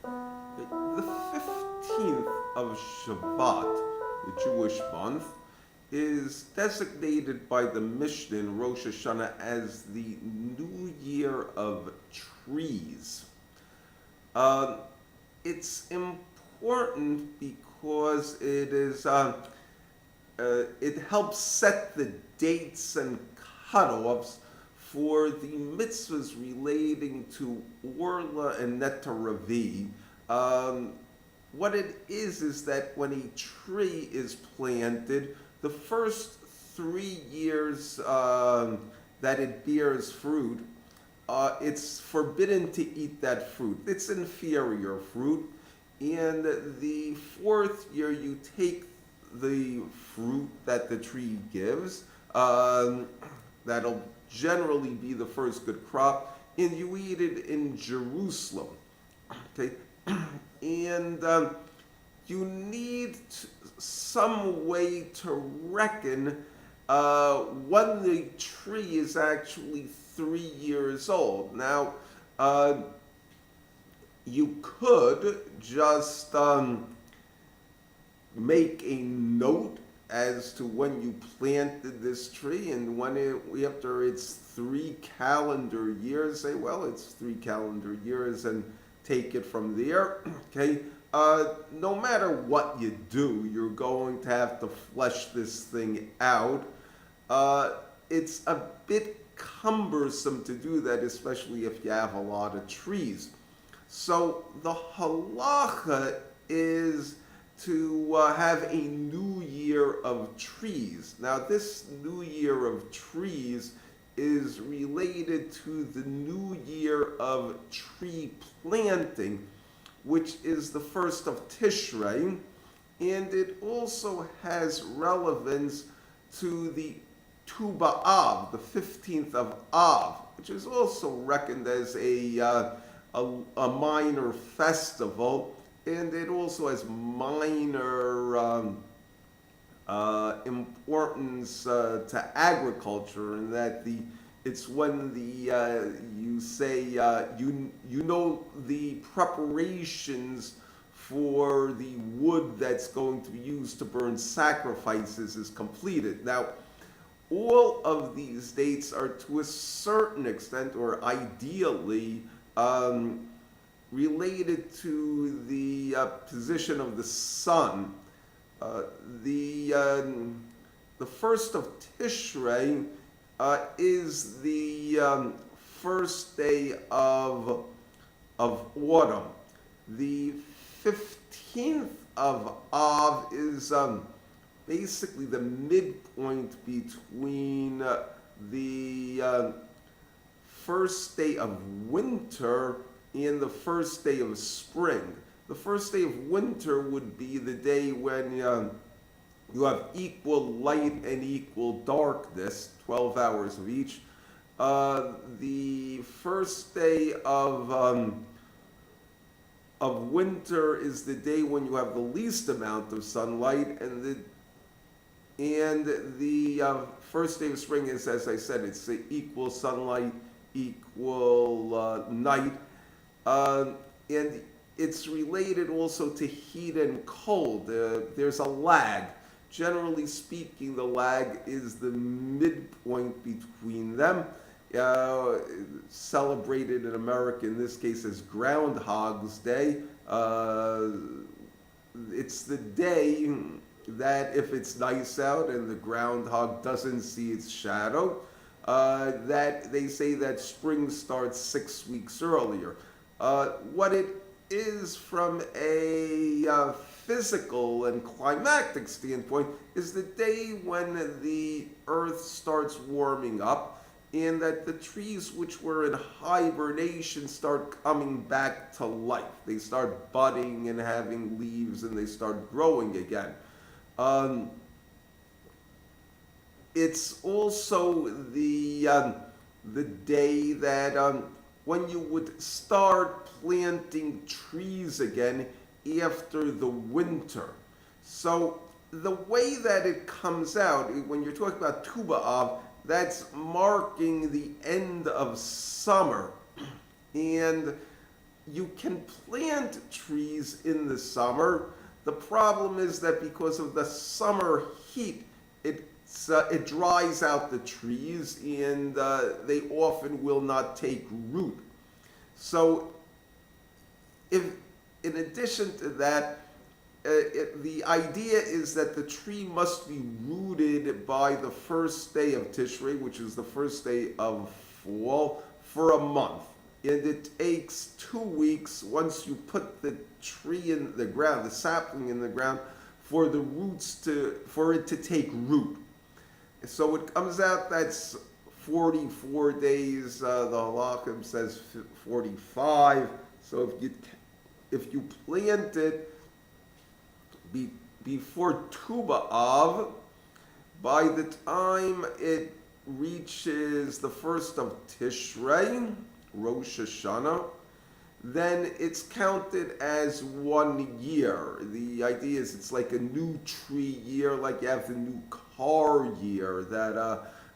The 15th of Shabbat, the Jewish month, is designated by the Mishnah in Rosh Hashanah as the New Year of Trees. Uh, it's important because it helps set the dates and cutoffs for the mitzvahs relating to Orla and Netaravi. What it is that when a tree is planted, the first 3 years that it bears fruit, it's forbidden to eat that fruit. It's inferior fruit. And the fourth year, you take the fruit that the tree gives. That'll generally be the first good crop, and you eat it in Jerusalem. Okay, and you need some way to reckon when the tree is actually 3 years old. Now, you could just make a note as to when you planted this tree, and after its 3 calendar years, say, well, it's 3 calendar years, and take it from there. Okay. No matter what you do, you're going to have to flesh this thing out. It's a bit cumbersome to do that, especially if you have a lot of trees. So the halacha is to have a new year of trees. Now, this new year of trees is related to the new year of tree planting, which is the first of Tishrei, and it also has relevance to the Tu B'Av, the 15th of Av, which is also reckoned as a minor festival, and it also has minor importance to agriculture, in that it's when you say you know the preparations for the wood that's going to be used to burn sacrifices is completed. Now, all of these dates are to a certain extent, or ideally, related to the position of the sun. The first of Tishrei is the first day of autumn. The 15th of Av is basically the midpoint between the first day of winter and the first day of spring. The first day of winter would be the day when you have equal light and equal darkness, 12 hours of each. The first day of winter is the day when you have the least amount of sunlight, and the first day of spring is, as I said, it's the equal sunlight, equal night, and it's related also to heat and cold. There's a lag. Generally speaking, the lag is the midpoint between them, celebrated in America in this case as Groundhog's Day. It's the day that if it's nice out and the groundhog doesn't see its shadow, that they say that spring starts 6 weeks earlier. What it is from a physical and climactic standpoint is the day when the earth starts warming up, and that the trees which were in hibernation start coming back to life. They start budding and having leaves, and they start growing again. It's also the day that when you would start planting trees again after the winter. So the way that it comes out, when you're talking about Tu B'Av, that's marking the end of summer. And you can plant trees in the summer. The problem is that because of the summer heat, it dries out the trees, and they often will not take root. So, if in addition to that, the idea is that the tree must be rooted by the first day of Tishrei, which is the first day of fall, for a month. And it takes 2 weeks once you put the tree in the ground, the sapling in the ground, for the roots for it to take root. So it comes out that's 44 days. The halachim says 45. So if you plant it before Tu B'Av, by the time it reaches the first of Tishrei, Rosh Hashanah, then it's counted as 1 year. The idea is it's like a new tree year, like you have the new car year, that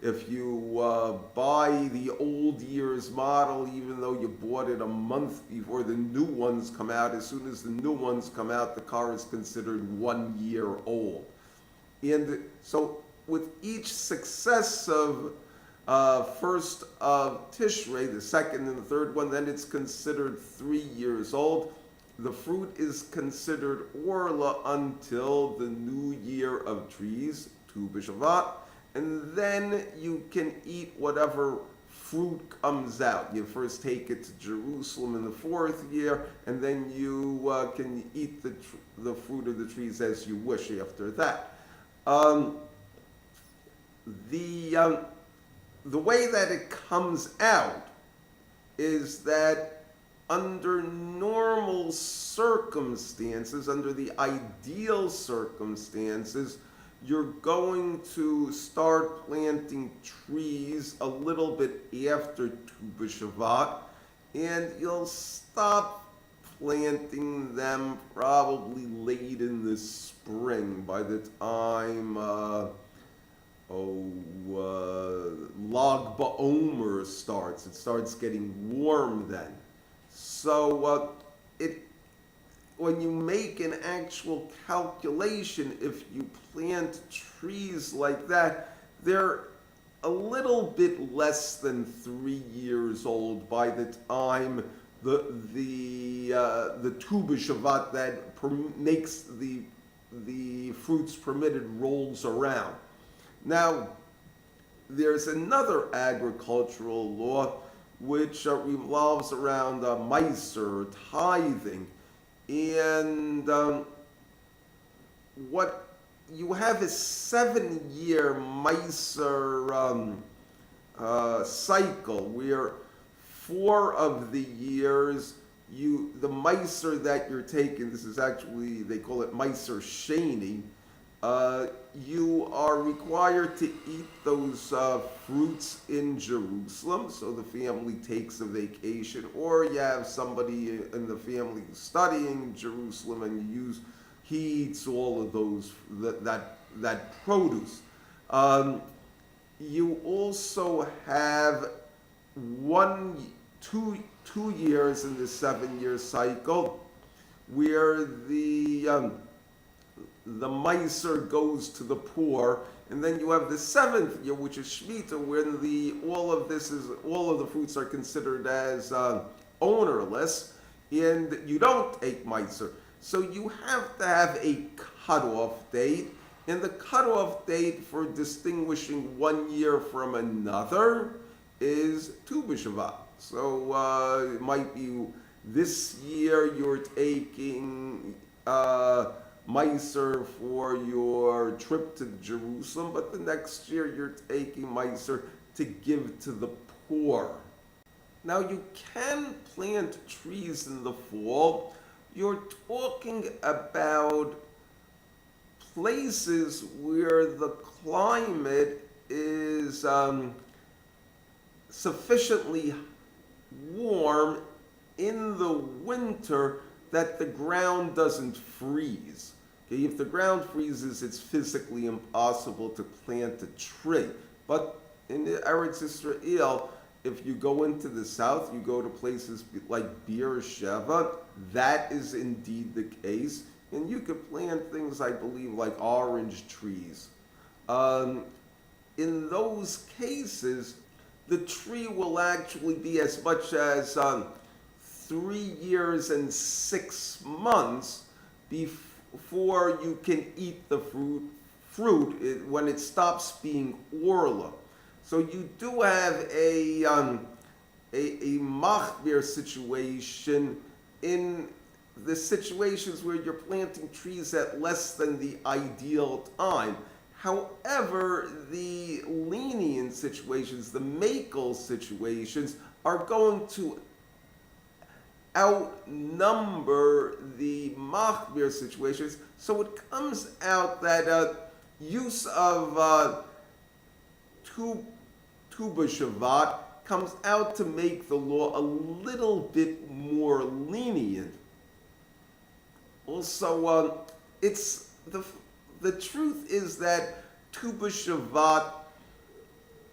if you buy the old year's model, even though you bought it a month before the new ones come out, as soon as the new ones come out, the car is considered 1 year old. And so with each successive first of Tishrei, the second and the third one, then it's considered 3 years old. The fruit is considered orla until the new year of trees, Tu B'Shavat, and then you can eat whatever fruit comes out. You first take it to Jerusalem in the 4th year, and then you can eat the fruit of the trees as you wish after that. The way that it comes out is that under normal circumstances, under the ideal circumstances, you're going to start planting trees a little bit after Tu B'Shavat, and you'll stop planting them probably late in the spring, by the time Lag BaOmer starts. It starts getting warm then. So when you make an actual calculation, if you plant trees like that, they're a little bit less than 3 years old by the time the Tu B'Shavat that makes the fruits permitted rolls around. Now, there's another agricultural law which revolves around meiser, tithing, and what you have is 7-year meiser cycle, where 4 of the years the meiser that you're taking, this is actually, they call it meiser sheni, you are required to eat those fruits in Jerusalem, so the family takes a vacation, or you have somebody in the family studying Jerusalem and he eats all of those, that produce. You also have 2 years in the 7-year cycle where the meiser goes to the poor, and then you have the 7th year, which is Shemitah, when all of the fruits are considered as ownerless, and you don't take meiser. So you have to have a cutoff date, and the cutoff date for distinguishing 1 year from another is Tu B'Shavat. So it might be this year you're taking meiser for your trip to Jerusalem, but the next year you're taking meiser to give to the poor. Now you can plant trees in the fall. You're talking about places where the climate is sufficiently warm in the winter that the ground doesn't freeze. Okay, if the ground freezes, it's physically impossible to plant a tree. But in Eretz Israel, If you go into the south, you go to places like Beersheba, that is indeed the case. And you could plant things, I believe, like orange trees. Um, in those cases, the tree will actually be as much as 3 years and 6 months before you can eat the fruit when it stops being orla. So you do have a machmir situation in the situations where you're planting trees at less than the ideal time. However, the lenient situations, the makel situations, are going to outnumber the machmir situations. So it comes out that use of Tu B'Shavat comes out to make the law a little bit more lenient. Also, it's the truth is that Tu B'Shavat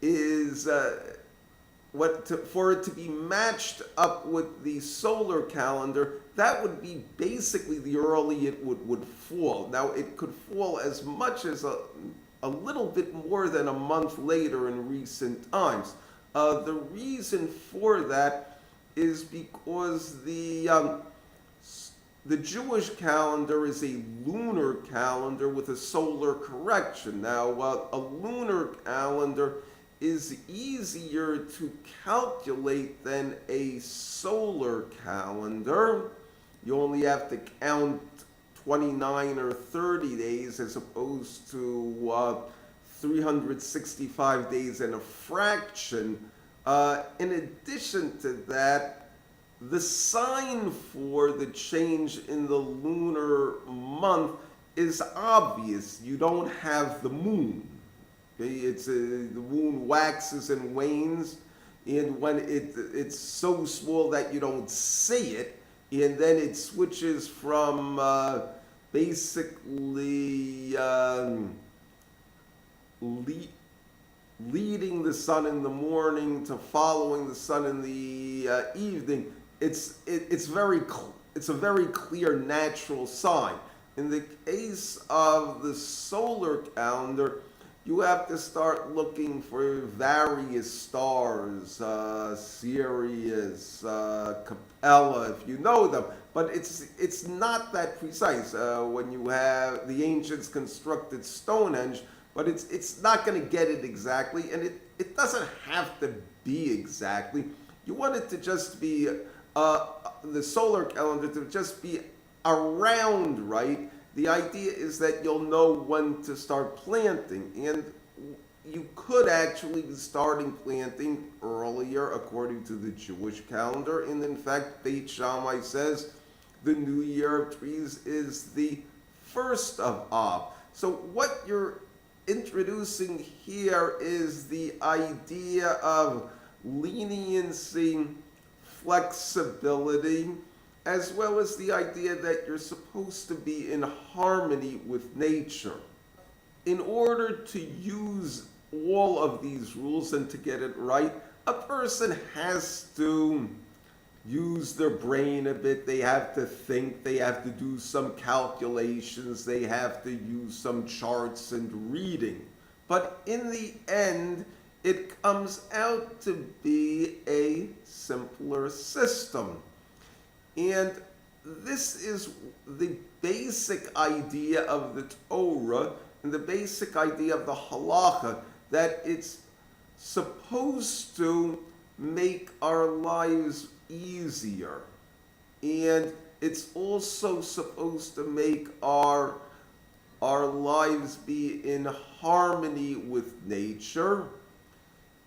is for it to be matched up with the solar calendar. That would be basically the early it would fall. Now it could fall as much as a little bit more than a month later in recent times. The reason for that is because the Jewish calendar is a lunar calendar with a solar correction. Now, a lunar calendar is easier to calculate than a solar calendar. You only have to count 29 or 30 days as opposed to 365 days and a fraction. In addition to that, the sign for the change in the lunar month is obvious. You don't have the moon. Okay? The moon waxes and wanes, and when it's so small that you don't see it, and then it switches from basically leading the sun in the morning to following the sun in the evening. It's a very clear natural sign. In the case of the solar calendar, you have to start looking for various stars, Sirius, Capella, if you know them. But it's not that precise. When you have the ancients constructed Stonehenge, but it's not going to get it exactly, and it doesn't have to be exactly. You want it to just be the solar calendar to just be around right. The idea is that you'll know when to start planting, and you could actually be starting planting earlier according to the Jewish calendar. And in fact, Beit Shammai says the New Year of Trees is the 1st of Av. So what you're introducing here is the idea of leniency, flexibility, as well as the idea that you're supposed to be in harmony with nature. In order to use all of these rules and to get it right, a person has to use their brain a bit. They have to think, they have to do some calculations, they have to use some charts and reading. But in the end, it comes out to be a simpler system. And this is the basic idea of the Torah and the basic idea of the halacha, that it's supposed to make our lives easier. And it's also supposed to make our lives be in harmony with nature.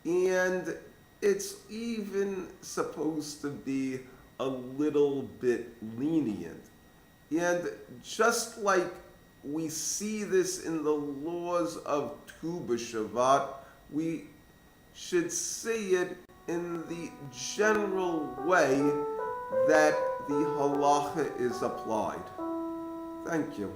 And it's even supposed to be a little bit lenient. And just like we see this in the laws of Tu B'Shavat, we should see it in the general way that the halacha is applied. Thank you.